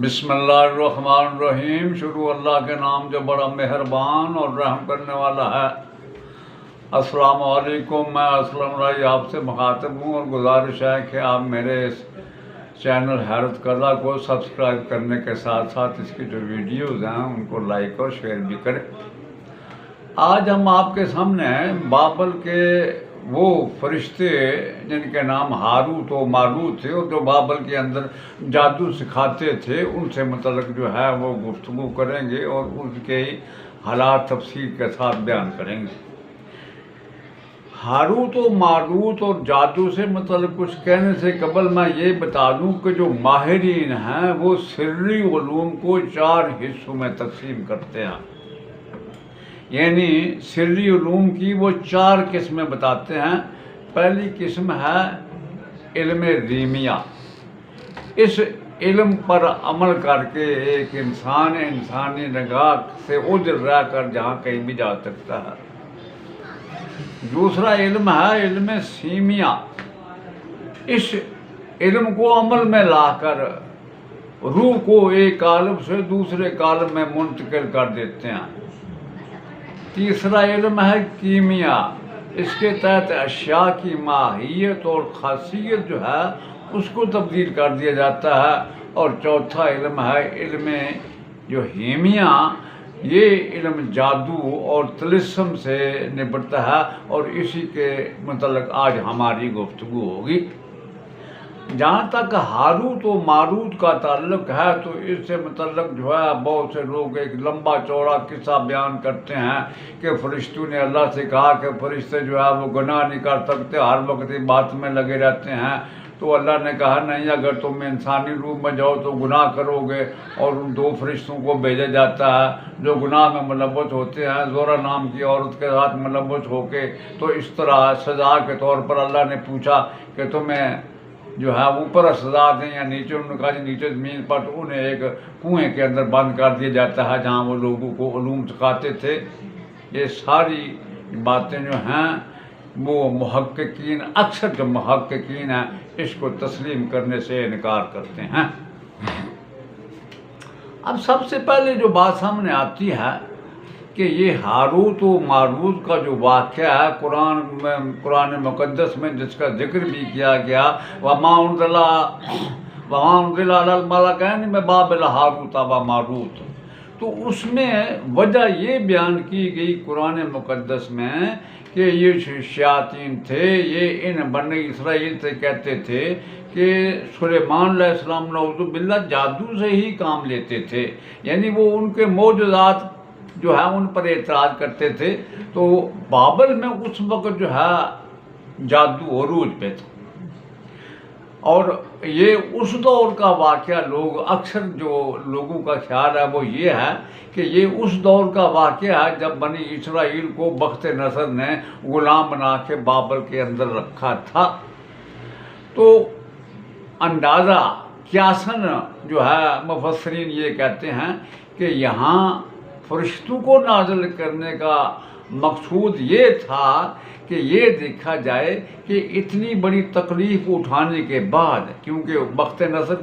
بسم اللہ الرحمن الرحیم۔ شروع اللہ کے نام جو بڑا مہربان اور رحم کرنے والا ہے۔ السلام علیکم، میں اسلم رائی آپ سے مخاطب ہوں اور گزارش ہے کہ آپ میرے اس چینل حیرت کردا کو سبسکرائب کرنے کے ساتھ ساتھ اس کی جو ویڈیوز ہیں ان کو لائک اور شیئر بھی کریں۔ آج ہم آپ کے سامنے بابل کے وہ فرشتے جن کے نام ہاروت و ماروت تھے اور جو بابل کے اندر جادو سکھاتے تھے ان سے متعلق جو ہے وہ گفتگو کریں گے اور ان کے حالات تفصیل کے ساتھ بیان کریں گے۔ ہاروت و ماروت اور جادو سے متعلق کچھ کہنے سے قبل میں یہ بتا دوں کہ جو ماہرین ہیں وہ سری علوم کو 4 حصوں میں تقسیم کرتے ہیں، یعنی سری علوم کی وہ 4 قسمیں بتاتے ہیں۔ پہلی قسم ہے علم ریمیا۔ اس علم پر عمل کر کے ایک انسان انسانی نگاہ سے اوجھل رہ کر جہاں کہیں بھی جا سکتا ہے۔ دوسرا علم ہے علم سیمیا۔ اس علم کو عمل میں لا کر روح کو ایک عالم سے دوسرے عالم میں منتقل کر دیتے ہیں۔ تیسرا علم ہے کیمیا۔ اس کے تحت اشیاء کی ماہیت اور خاصیت جو ہے اس کو تبدیل کر دیا جاتا ہے۔ اور چوتھا علم ہے علم جو ہیمیا، یہ علم جادو اور طلسم سے نپٹتا ہے اور اسی کے متعلق آج ہماری گفتگو ہوگی۔ جہاں تک ہاروت و ماروت کا تعلق ہے تو اس سے متعلق جو ہے بہت سے لوگ ایک لمبا چوڑا قصہ بیان کرتے ہیں کہ فرشتوں نے اللہ سے کہا کہ فرشتے جو ہے وہ گناہ نہیں کر سکتے، ہر وقت بات میں لگے رہتے ہیں۔ تو اللہ نے کہا نہیں، اگر تم انسانی روح میں جاؤ تو گناہ کرو گے، اور ان 2 فرشتوں کو بھیجا جاتا ہے جو گناہ میں ملوث ہوتے ہیں، زورا نام کی عورت کے ساتھ ملوث ہو کے۔ تو اس طرح سزا کے طور پر اللہ نے پوچھا کہ تمہیں جو ہے اوپر سزا دیں یا نیچے؟ انہوں نے کہا جی نیچے زمین پر۔ تو انہیں ایک کنویں کے اندر بند کر دیا جاتا ہے جہاں وہ لوگوں کو علوم سکھاتے تھے۔ یہ ساری باتیں جو ہیں وہ محققین، اکثر جو محققین ہیں اس کو تسلیم کرنے سے انکار کرتے ہیں۔ اب سب سے پہلے جو بات سامنے آتی ہے کہ یہ ہاروت و ماروت کا جو واقعہ ہے قرآن مقدس میں جس کا ذکر بھی کیا گیا، وَمَا أُنزِلَ عَلَى الْمَلَكَيْنِ بِبَابِلَ ہاروت و ماروت، تو اس میں وجہ یہ بیان کی گئی قرآن مقدس میں کہ یہ شیاطین تھے، یہ ان بنی اسرائیل سے کہتے تھے کہ سلیمان علیہ السلام نعوذ باللہ جادو سے ہی کام لیتے تھے، یعنی وہ ان کے معجزات جو ہے ان پر اعتراض کرتے تھے۔ تو بابل میں اس وقت جو ہے جادو عروج پہ تھا، اور یہ اس دور کا واقعہ لوگ اکثر جو لوگوں کا خیال ہے وہ یہ ہے کہ یہ اس دور کا واقعہ ہے جب بنی اسرائیل کو بخت نصر نے غلام بنا کے بابل کے اندر رکھا تھا۔ تو اندازہ قیاساً جو ہے مفسرین یہ کہتے ہیں کہ یہاں فرشتوں کو نازل کرنے کا مقصود یہ تھا کہ یہ دیکھا جائے کہ اتنی بڑی تکلیف اٹھانے کے بعد، کیونکہ بخت نصر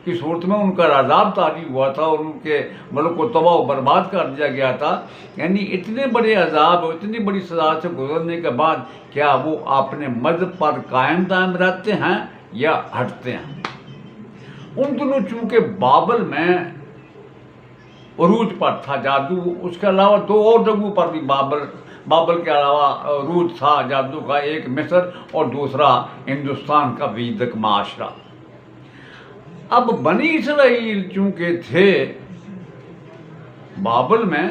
کی صورت میں ان کا عذاب طاری ہوا تھا اور ان کے ملک کو تباہ و برباد کر دیا گیا تھا، یعنی اتنے بڑے عذاب اور اتنی بڑی سزا سے گزرنے کے بعد کیا وہ اپنے مذہب پر قائم دائم رہتے ہیں یا ہٹتے ہیں؟ ان دنوں چونکہ بابل میں عروج پر تھا جادو، اس کے علاوہ 2 اور جگہوں پر بھی بابل کے علاوہ عروج تھا جادو کا، ایک مصر اور دوسرا ہندوستان کا ویدک معاشرہ۔ اب بنی اسرائیل چونکہ تھے بابل میں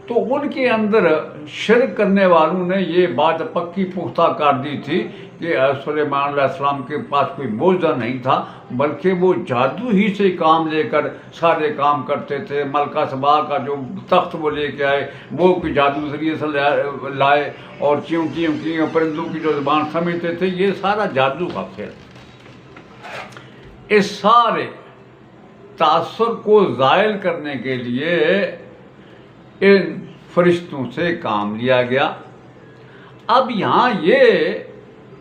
تو ان کے اندر شرک کرنے والوں نے یہ بات پکی پختہ کر دی تھی کہ سلیمان علیہ السلام کے پاس کوئی معجزہ نہیں تھا، بلکہ وہ جادو ہی سے کام لے کر سارے کام کرتے تھے۔ ملکہ سبا کا جو تخت وہ لے کے آئے وہ کوئی جادو ذریعے سے لائے، اور چیونٹیوں پرندوں کی جو زبان سمجھتے تھے، یہ سارا جادو کا کھیل۔ اس سارے تاثر کو زائل کرنے کے لیے ان فرشتوں سے کام لیا گیا۔ اب یہاں یہ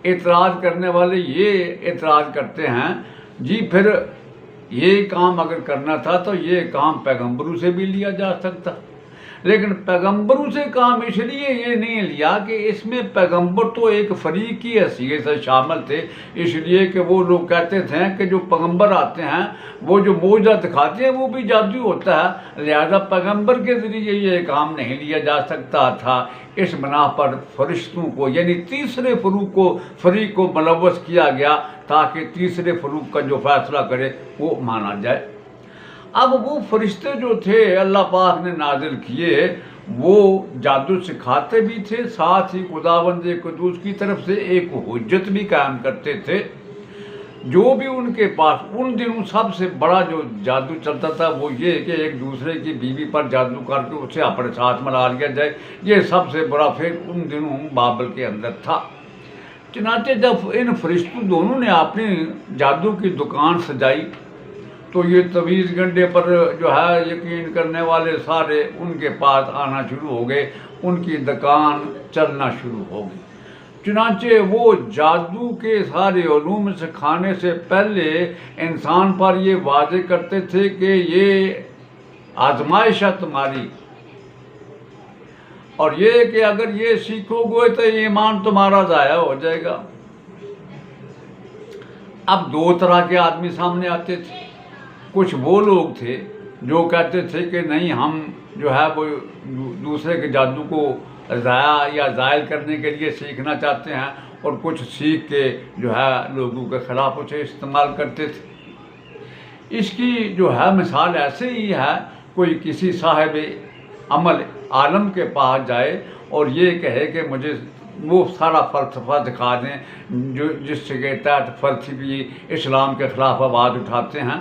اعتراض کرنے والے یہ اعتراض کرتے ہیں جی پھر یہ کام اگر کرنا تھا تو یہ کام پیغمبروں سے بھی لیا جا سکتا، لیکن پیغمبروں سے کام اس لیے یہ نہیں لیا کہ اس میں پیغمبر تو ایک فریق کی حیثیت سے شامل تھے، اس لیے کہ وہ لوگ کہتے تھے کہ جو پیغمبر آتے ہیں وہ جو معجزہ دکھاتے ہیں وہ بھی جادو ہوتا ہے، لہذا پیغمبر کے ذریعے یہ کام نہیں لیا جا سکتا تھا۔ اس بنا پر فرشتوں کو یعنی تیسرے فریق کو ملوث کیا گیا تاکہ تیسرے فریق کا جو فیصلہ کرے وہ مانا جائے۔ اب وہ فرشتے جو تھے اللہ پاک نے نازل کیے وہ جادو سکھاتے بھی تھے، ساتھ ہی خداوند قدوس کی طرف سے ایک حجت بھی قائم کرتے تھے۔ جو بھی ان کے پاس ان دنوں سب سے بڑا جو جادو چلتا تھا وہ یہ کہ ایک دوسرے کی بیوی پر جادو کر کے اسے اپنے ساتھ ملا لیا جائے، یہ سب سے بڑا پھر ان دنوں بابل کے اندر تھا۔ چنانچہ جب ان فرشتوں دونوں نے اپنی جادو کی دکان سجائی تو یہ تویز گنڈے پر جو ہے یقین کرنے والے سارے ان کے پاس آنا شروع ہو گئے، ان کی دکان چلنا شروع ہو گئی۔ چنانچہ وہ جادو کے سارے علوم سکھانے سے پہلے انسان پر یہ واضح کرتے تھے کہ یہ آزمائش ہے تمہاری، اور یہ کہ اگر یہ سیکھو گے تو ایمان تمہارا ضائع ہو جائے گا۔ اب دو طرح کے آدمی سامنے آتے تھے، کچھ وہ لوگ تھے جو کہتے تھے کہ نہیں ہم جو ہے وہ دوسرے کے جادو کو ضائع یا زائل کرنے کے لیے سیکھنا چاہتے ہیں، اور کچھ سیکھ کے جو ہے لوگوں کے خلاف اسے استعمال کرتے تھے۔ اس کی جو ہے مثال ایسے ہی ہے، کوئی کسی صاحب عمل عالم کے پاس جائے اور یہ کہے کہ مجھے وہ سارا فلسفہ دکھا دیں جس کے تحت فلسفی اسلام کے خلاف آواز اٹھاتے ہیں۔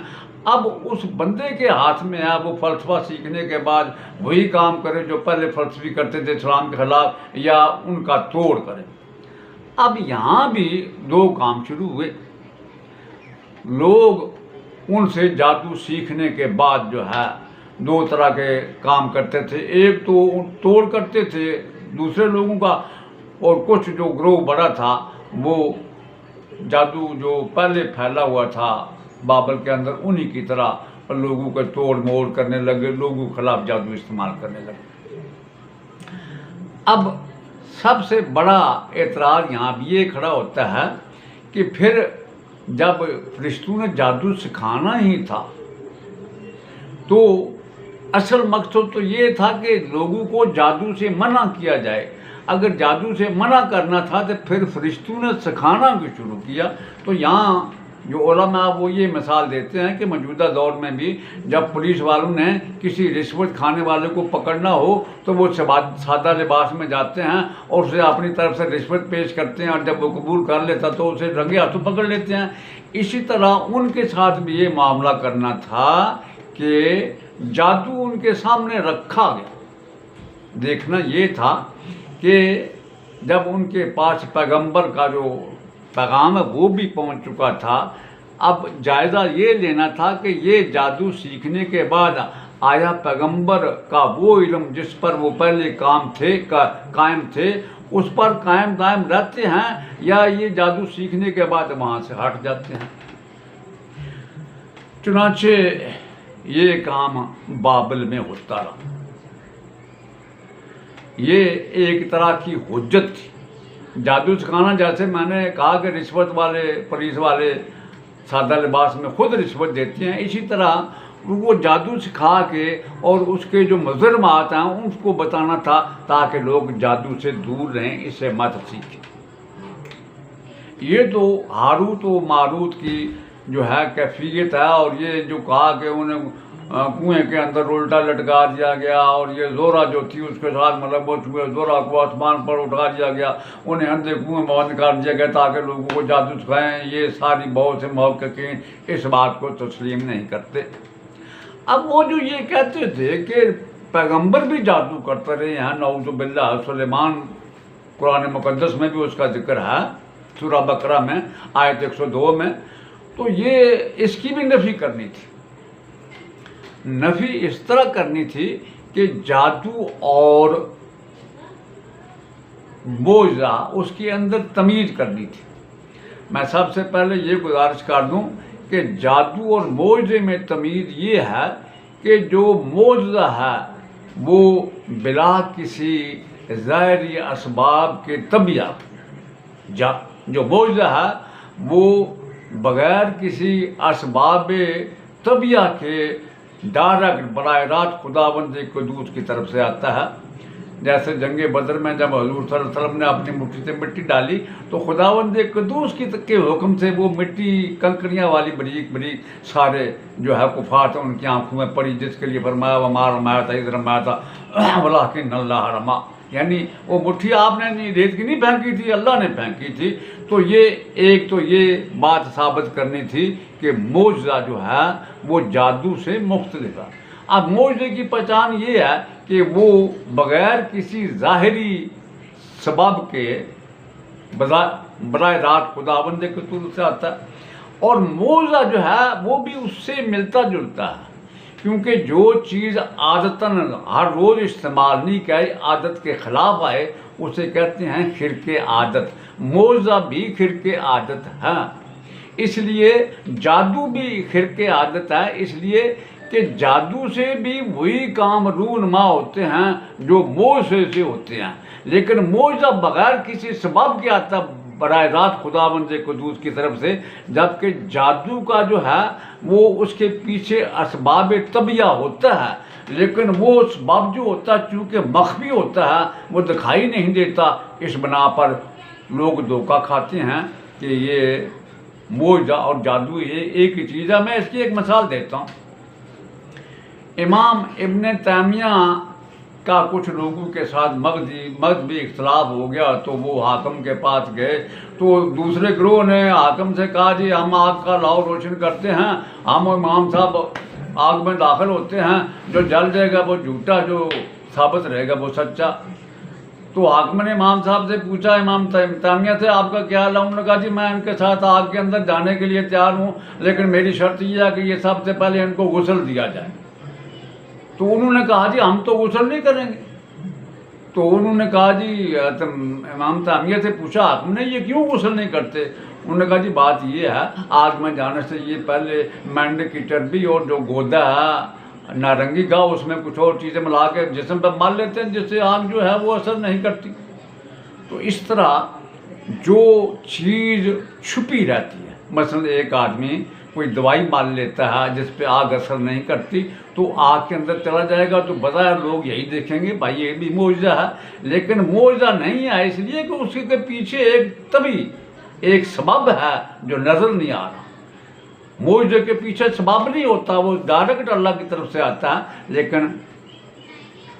اب اس بندے کے ہاتھ میں ہے وہ فلسفہ سیکھنے کے بعد وہی کام کرے جو پہلے فلسفی کرتے تھے اسلام کے خلاف، یا ان کا توڑ کرے۔ اب یہاں بھی دو کام شروع ہوئے، لوگ ان سے جادو سیکھنے کے بعد جو ہے دو طرح کے کام کرتے تھے، ایک تو توڑ کرتے تھے دوسرے لوگوں کا، اور کچھ جو گروہ بڑا تھا وہ جادو جو پہلے پھیلا ہوا تھا بابل کے اندر انہی کی طرح لوگوں کے توڑ موڑ کرنے لگے، لوگوں کے خلاف جادو استعمال کرنے لگے۔ اب سب سے بڑا اعتراض یہاں بھی یہ کھڑا ہوتا ہے کہ پھر جب فرشتوں نے جادو سکھانا ہی تھا تو اصل مقصد تو یہ تھا کہ لوگوں کو جادو سے منع کیا جائے۔ اگر جادو سے منع کرنا تھا تو پھر فرشتوں نے سکھانا کیوں شروع کیا؟ تو یہاں جو علماء وہ یہ مثال دیتے ہیں کہ موجودہ دور میں بھی جب پولیس والوں نے کسی رشوت کھانے والے کو پکڑنا ہو تو وہ سادہ لباس میں جاتے ہیں اور اسے اپنی طرف سے رشوت پیش کرتے ہیں، اور جب وہ قبول کر لیتا تو اسے رنگے ہاتھوں پکڑ لیتے ہیں۔ اسی طرح ان کے ساتھ بھی یہ معاملہ کرنا تھا کہ جادو ان کے سامنے رکھا گیا۔ دیکھنا یہ تھا کہ جب ان کے پاس پیغمبر کا جو پیغام ہے وہ بھی پہنچ چکا تھا، اب جائزہ یہ لینا تھا کہ یہ جادو سیکھنے کے بعد آیا پیغمبر کا وہ علم جس پر وہ پہلے قائم تھے اس پر قائم دائم رہتے ہیں، یا یہ جادو سیکھنے کے بعد وہاں سے ہٹ جاتے ہیں۔ چنانچہ یہ کام بابل میں ہوتا رہا۔ یہ ایک طرح کی حجت تھی۔ جادو سکھانا، جیسے میں نے کہا کہ رشوت والے پولیس والے سادہ لباس میں خود رشوت دیتے ہیں، اسی طرح وہ جادو سکھا کے اور اس کے جو مضرات ہیں ان کو بتانا تھا تاکہ لوگ جادو سے دور رہیں، اس سے مت سیکھیں۔ یہ تو ہاروت و ماروت کی جو ہے کیفیت ہے، اور یہ جو کہا کہ انہیں کنویں کے اندر الٹا لٹکا دیا گیا، اور یہ زورا جو تھی اس کے ساتھ ملوث ہوئے، زورا کو آسمان پر اٹھا دیا گیا، انہیں اندھے کنویں میں بند کر دیا گیا تاکہ لوگوں کو جادو سکھائیں، یہ ساری بہت سے محققین اس بات کو تسلیم نہیں کرتے۔ اب وہ جو یہ کہتے تھے کہ پیغمبر بھی جادو کرتے رہے ہیں، نعوذ باللہ، سلیمان قرآن مقدس میں بھی اس کا ذکر ہے، سورہ بقرہ میں آیت 102 میں، تو یہ اس کی بھی نفی کرنی تھی۔ نفی اس طرح کرنی تھی کہ جادو اور معجزہ اس کے اندر تمیز کرنی تھی۔ میں سب سے پہلے یہ گزارش کر دوں کہ جادو اور معجزے میں تمیز یہ ہے کہ جو معجزہ ہے وہ بلا کسی ظاہری اسباب کے طبیعہ، جو معجزہ ہے وہ بغیر کسی اسباب طبیعہ کے ڈائریکٹ براہ راست خداوند قدوس کی طرف سے آتا ہے۔ جیسے جنگ بدر میں جب حضور صلی اللہ علیہ وسلم نے اپنی مٹھی سے مٹی ڈالی تو خداوند قدوس کے حکم سے وہ مٹی کنکریاں والی بریک بریک سارے جو ہے کفار تھے ان کی آنکھوں میں پڑی، جس کے لیے فرمایا وما رمایا اذ رمایا ولکن اللہ رما، یعنی وہ مٹھی آپ نے ریت کی نہیں پھینکی تھی، اللہ نے پھینکی تھی۔ تو یہ بات ثابت کرنی تھی کہ معجزہ جو ہے وہ جادو سے مختلف ہے۔ اب معجزے کی پہچان یہ ہے کہ وہ بغیر کسی ظاہری سبب کے براہ راست خداوند کے طور سے آتا ہے، اور معجزہ جو ہے وہ بھی اس سے ملتا جلتا ہے، کیونکہ جو چیز عادتاً ہر روز استعمال نہیں کرے، عادت کے خلاف آئے، اسے کہتے ہیں خرق عادت۔ معجزہ بھی خرق عادت ہے، اس لیے جادو بھی خرق عادت ہے، اس لیے کہ جادو سے بھی وہی کام رونما ہوتے ہیں جو معجزے سے ہوتے ہیں، لیکن معجزہ بغیر کسی سبب کے آتا براہ راست خداوند قدوس کی طرف سے، جبکہ جادو کا جو ہے وہ اس کے پیچھے اسباب طبیعہ ہوتا ہے، لیکن وہ سبب جو ہوتا ہے چونکہ مخفی ہوتا ہے، وہ دکھائی نہیں دیتا، اس بنا پر لوگ دھوکہ کھاتے ہیں کہ یہ معجزہ اور جادو یہ ایک ہی چیز ہے۔ میں اس کی ایک مثال دیتا ہوں۔ امام ابن تیمیہ کا کچھ لوگوں کے ساتھ مذہبی اختلاف ہو گیا، تو وہ حاکم کے پاس گئے، تو دوسرے گروہ نے حاکم سے کہا جی ہم آگ کا لاؤ روشن کرتے ہیں، ہم امام صاحب آگ میں داخل ہوتے ہیں، جو جل جائے گا وہ جھوٹا، جو ثابت رہے گا وہ سچا۔ تو حاکم نے امام صاحب سے پوچھا، امام تیمیہ سے آپ کا کیا حال ہے؟ انہوں نے کہا جی میں ان کے ساتھ آگ کے اندر جانے کے لیے تیار ہوں، لیکن میری شرط یہ ہے کہ یہ سب سے پہلے ان کو غسل دیا جائے۔ تو انہوں نے کہا جی ہم تو غسل نہیں کریں گے۔ تو انہوں نے کہا جی امام تیمیہ سے پوچھا حاکم نے یہ کیوں غسل نہیں کرتے؟ انہوں نے کہا جی بات یہ ہے آگ میں جانے سے یہ پہلے مینڈے کی چربی اور جو گودا ہے نارنگی کا اس میں کچھ اور چیزیں ملا کے جسم پہ مال لیتے ہیں، جس سے آگ جو ہے وہ اثر نہیں کرتی۔ تو اس طرح جو چیز چھپی رہتی ہے، مثلا ایک آدمی کوئی دوائی مال لیتا ہے جس پہ آگ اثر نہیں کرتی، تو آگ کے اندر چلا جائے گا تو بظاہر لوگ یہی دیکھیں گے بھائی یہ بھی معجزہ ہے، لیکن معجزہ نہیں ہے، اس لیے کہ اس کے پیچھے ایک سبب ہے جو نظر نہیں آ رہا۔ معجزے کے پیچھے سبب نہیں ہوتا، وہ ڈائریکٹ اللہ کی طرف سے آتا ہے، لیکن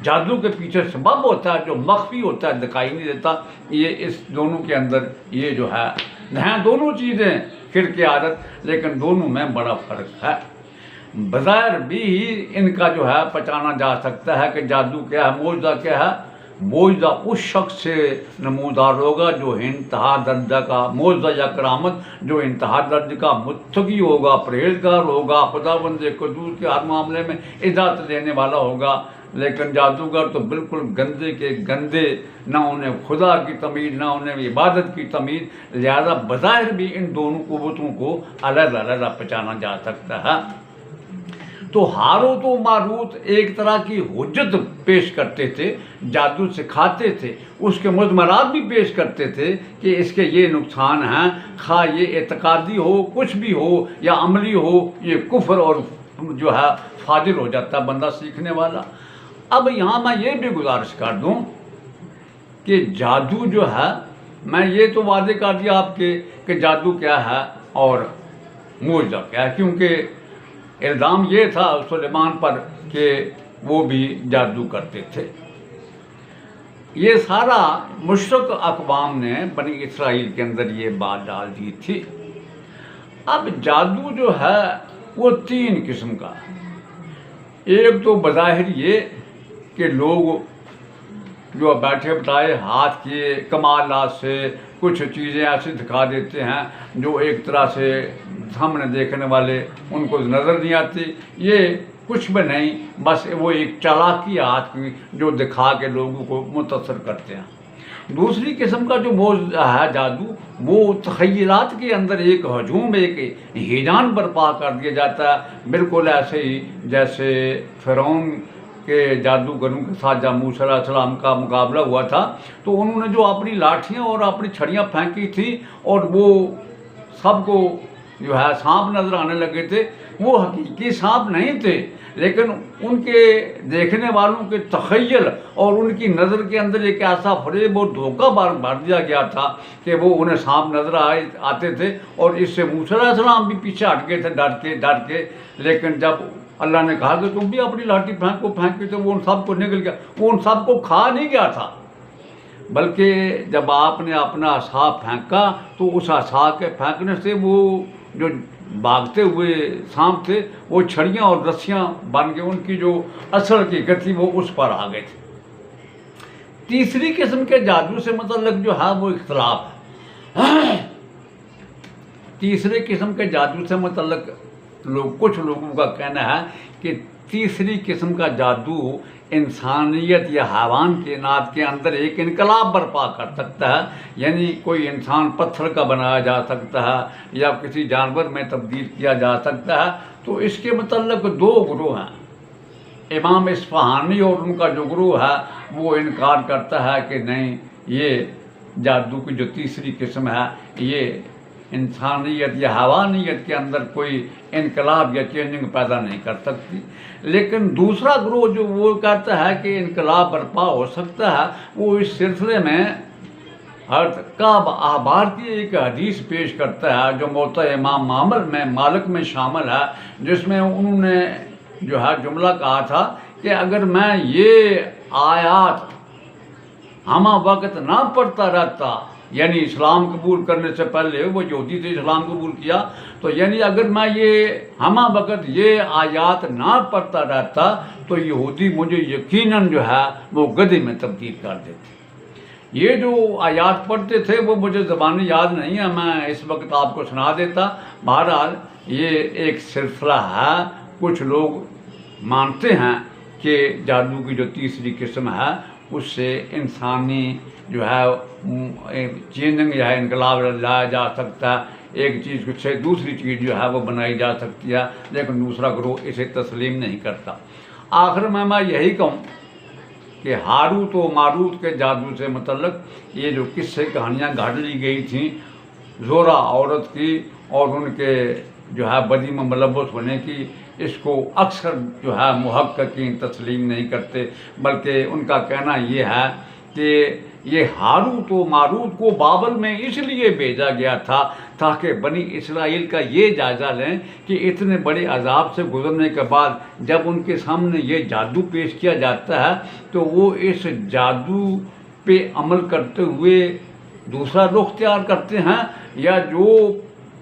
جادو کے پیچھے سبب ہوتا ہے جو مخفی ہوتا ہے، دکھائی نہیں دیتا۔ یہ اس دونوں کے اندر یہ جو ہے دونوں چیزیں خرق عادت، لیکن دونوں میں بڑا فرق ہے۔ بظاہر بھی ان کا جو ہے پہچانا جا سکتا ہے کہ جادو کیا ہے، معجزہ کیا ہے۔ معجزہ اس شخص سے نمودار ہوگا جو انتہا درجہ کا معجزہ یا کرامت، جو انتہا درجہ کا متقی ہوگا، پرہیزگار ہوگا، خداوند قدوس کے ہر معاملے میں اجازت دینے والا ہوگا۔ لیکن جادوگر تو بالکل گندے کے گندے، نہ انہیں خدا کی تمیز نہ انہیں عبادت کی تمیز، لہذا بظاہر بھی ان دونوں قوتوں کو علیحدہ علیحدہ پہچانا جا سکتا ہے۔ تو ہاروت و ماروت ایک طرح کی حجت پیش کرتے تھے، جادو سکھاتے تھے، اس کے مضمرات بھی پیش کرتے تھے کہ اس کے یہ نقصان ہیں، خواہ یہ اعتقادی ہو، کچھ بھی ہو یا عملی ہو، یہ کفر اور جو ہے فاجر ہو جاتا ہے بندہ سیکھنے والا۔ اب یہاں میں یہ بھی گزارش کر دوں کہ جادو جو ہے، میں یہ تو واضح کر دیا آپ کے کہ جادو کیا ہے اور معجزہ کیا ہے، کیونکہ الزام یہ تھا سلیمان پر کہ وہ بھی جادو کرتے تھے۔ یہ سارا مشرک اقوام نے بنی اسرائیل کے اندر یہ بات ڈال دی تھی۔ اب جادو جو ہے وہ 3 قسم کا ہے۔ ایک تو بظاہر یہ کہ لوگ جو بیٹھے بٹھائے ہاتھ کے کمالات سے کچھ چیزیں ایسی دکھا دیتے ہیں جو ایک طرح سے سامنے دیکھنے والے ان کو نظر نہیں آتی، یہ کچھ بھی نہیں، بس وہ ایک چالاکی ہاتھ کی جو دکھا کے لوگوں کو متاثر کرتے ہیں۔ دوسری قسم کا جو وہ ہے جادو، وہ تخیلات کے اندر ایک ہجوم، ایک ہیجان برپا کر دیا جاتا ہے، بالکل ایسے ہی جیسے فرعون کے جادوگروں کے ساتھ جب موسیٰ علیہ السلام کا مقابلہ ہوا تھا تو انہوں نے جو اپنی لاٹھیاں اور اپنی چھڑیاں پھینکی تھی اور وہ سب کو جو ہے سانپ نظر آنے لگے تھے، وہ حقیقی سانپ نہیں تھے، لیکن ان کے دیکھنے والوں کے تخیل اور ان کی نظر کے اندر ایک ایسا فریب اور دھوکہ بھر دیا گیا تھا کہ وہ انہیں سانپ نظر آتے تھے، اور اس سے موسیٰ علیہ السلام بھی پیچھے ہٹ گئے تھے ڈر کے. لیکن جب اللہ نے کہا کہ تم بھی اپنی لاٹھی پھینکی تو وہ ان سب کو نگل گیا، وہ ان سب کو کھا نہیں گیا تھا، بلکہ جب آپ نے اپنا عصا پھینکا تو اس عصا کے پھینکنے سے وہ جو بھاگتے ہوئے سانپ تھے وہ چھڑیاں اور رسیاں بن گئے، ان کی جو اصل حقیقت تھی وہ اس پر آ گئے تھے. تیسری قسم کے جادو سے متعلق جو ہے وہ اختلاف ہے. تیسرے قسم کے جادو سے متعلق کچھ لوگوں کا کہنا ہے کہ تیسری قسم کا جادو انسانیت یا حیوان کائنات کے اندر ایک انقلاب برپا کر سکتا ہے، یعنی کوئی انسان پتھر کا بنایا جا سکتا ہے یا کسی جانور میں تبدیل کیا جا سکتا ہے. تو اس کے متعلق دو گروہ ہیں. امام اصفہانی اور ان کا جو گروہ ہے وہ انکار کرتا ہے کہ نہیں، یہ جادو کی جو تیسری قسم ہے یہ انسانیت یا حیوانیت کے اندر کوئی انقلاب یا چینجنگ پیدا نہیں کر سکتی. لیکن دوسرا گروہ جو وہ کہتا ہے کہ انقلاب برپا ہو سکتا ہے، وہ اس سلسلے میں حضرت کعب احبار کی ایک حدیث پیش کرتا ہے جو موطا امام مالک میں شامل ہے، جس میں انہوں نے جو ہے جملہ کہا تھا کہ اگر میں یہ آیات ہمہ وقت نہ پڑھتا رہتا، یعنی اسلام قبول کرنے سے پہلے وہ یہودی تھے، اسلام قبول کیا، تو یعنی اگر میں یہ ہمہ وقت یہ آیات نہ پڑھتا رہتا تو یہودی مجھے یقیناً جو ہے وہ گدھے میں تبدیل کر دیتے. یہ جو آیات پڑھتے تھے وہ مجھے زبانی یاد نہیں ہے، میں اس وقت آپ کو سنا دیتا. بہرحال یہ ایک سلسلہ ہے. کچھ لوگ مانتے ہیں کہ جادو کی جو تیسری قسم ہے اس سے انسانی جو ہے چینجنگ یا انقلاب لایا جا سکتا ہے، ایک چیز سے دوسری چیز جو ہے وہ بنائی جا سکتی ہے، لیکن دوسرا گروہ اسے تسلیم نہیں کرتا. آخر میں یہی کہوں کہ ہاروت و ماروت کے جادو سے متعلق یہ جو قصے کہانیاں گھڑ لی گئی تھیں زورا عورت کی اور ان کے جو ہے بدی میں ملوث ہونے کی، اس کو اکثر جو ہے محققین تسلیم نہیں کرتے، بلکہ ان کا کہنا یہ ہے کہ یہ ہاروت و ماروت کو بابل میں اس لیے بھیجا گیا تھا تاکہ بنی اسرائیل کا یہ جائزہ لیں کہ اتنے بڑے عذاب سے گزرنے کے بعد جب ان کے سامنے یہ جادو پیش کیا جاتا ہے تو وہ اس جادو پہ عمل کرتے ہوئے دوسرا رخ اختیار کرتے ہیں، یا جو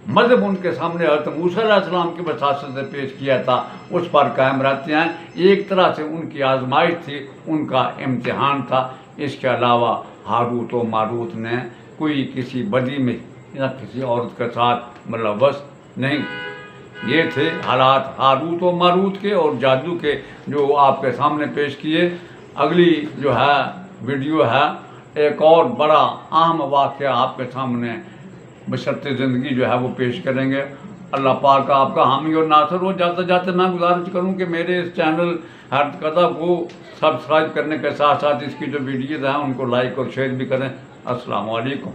مذہب ان کے سامنے حضرت موسیٰ علیہ السلام کی وساطت سے پیش کیا تھا اس پر قائم رہتے ہیں. ایک طرح سے ان کی آزمائش تھی، ان کا امتحان تھا. اس کے علاوہ ہاروت و ماروت نے کوئی کسی بدی میں یا کسی عورت کے ساتھ ملوث نہیں. یہ تھے حالات ہاروت و ماروت کے اور جادو کے جو آپ کے سامنے پیش کیے. اگلی جو ہے ویڈیو ہے ایک اور بڑا اہم واقعہ آپ کے سامنے بشرط زندگی جو ہے وہ پیش کریں گے. اللہ پاک آپ کا حامی اور ناصر ہو. جاتے جاتے میں گزارش کروں کہ میرے اس چینل ہر قطع کو سبسکرائب کرنے کے ساتھ ساتھ اس کی جو ویڈیوز ہیں ان کو لائک اور شیئر بھی کریں. السلام علیکم.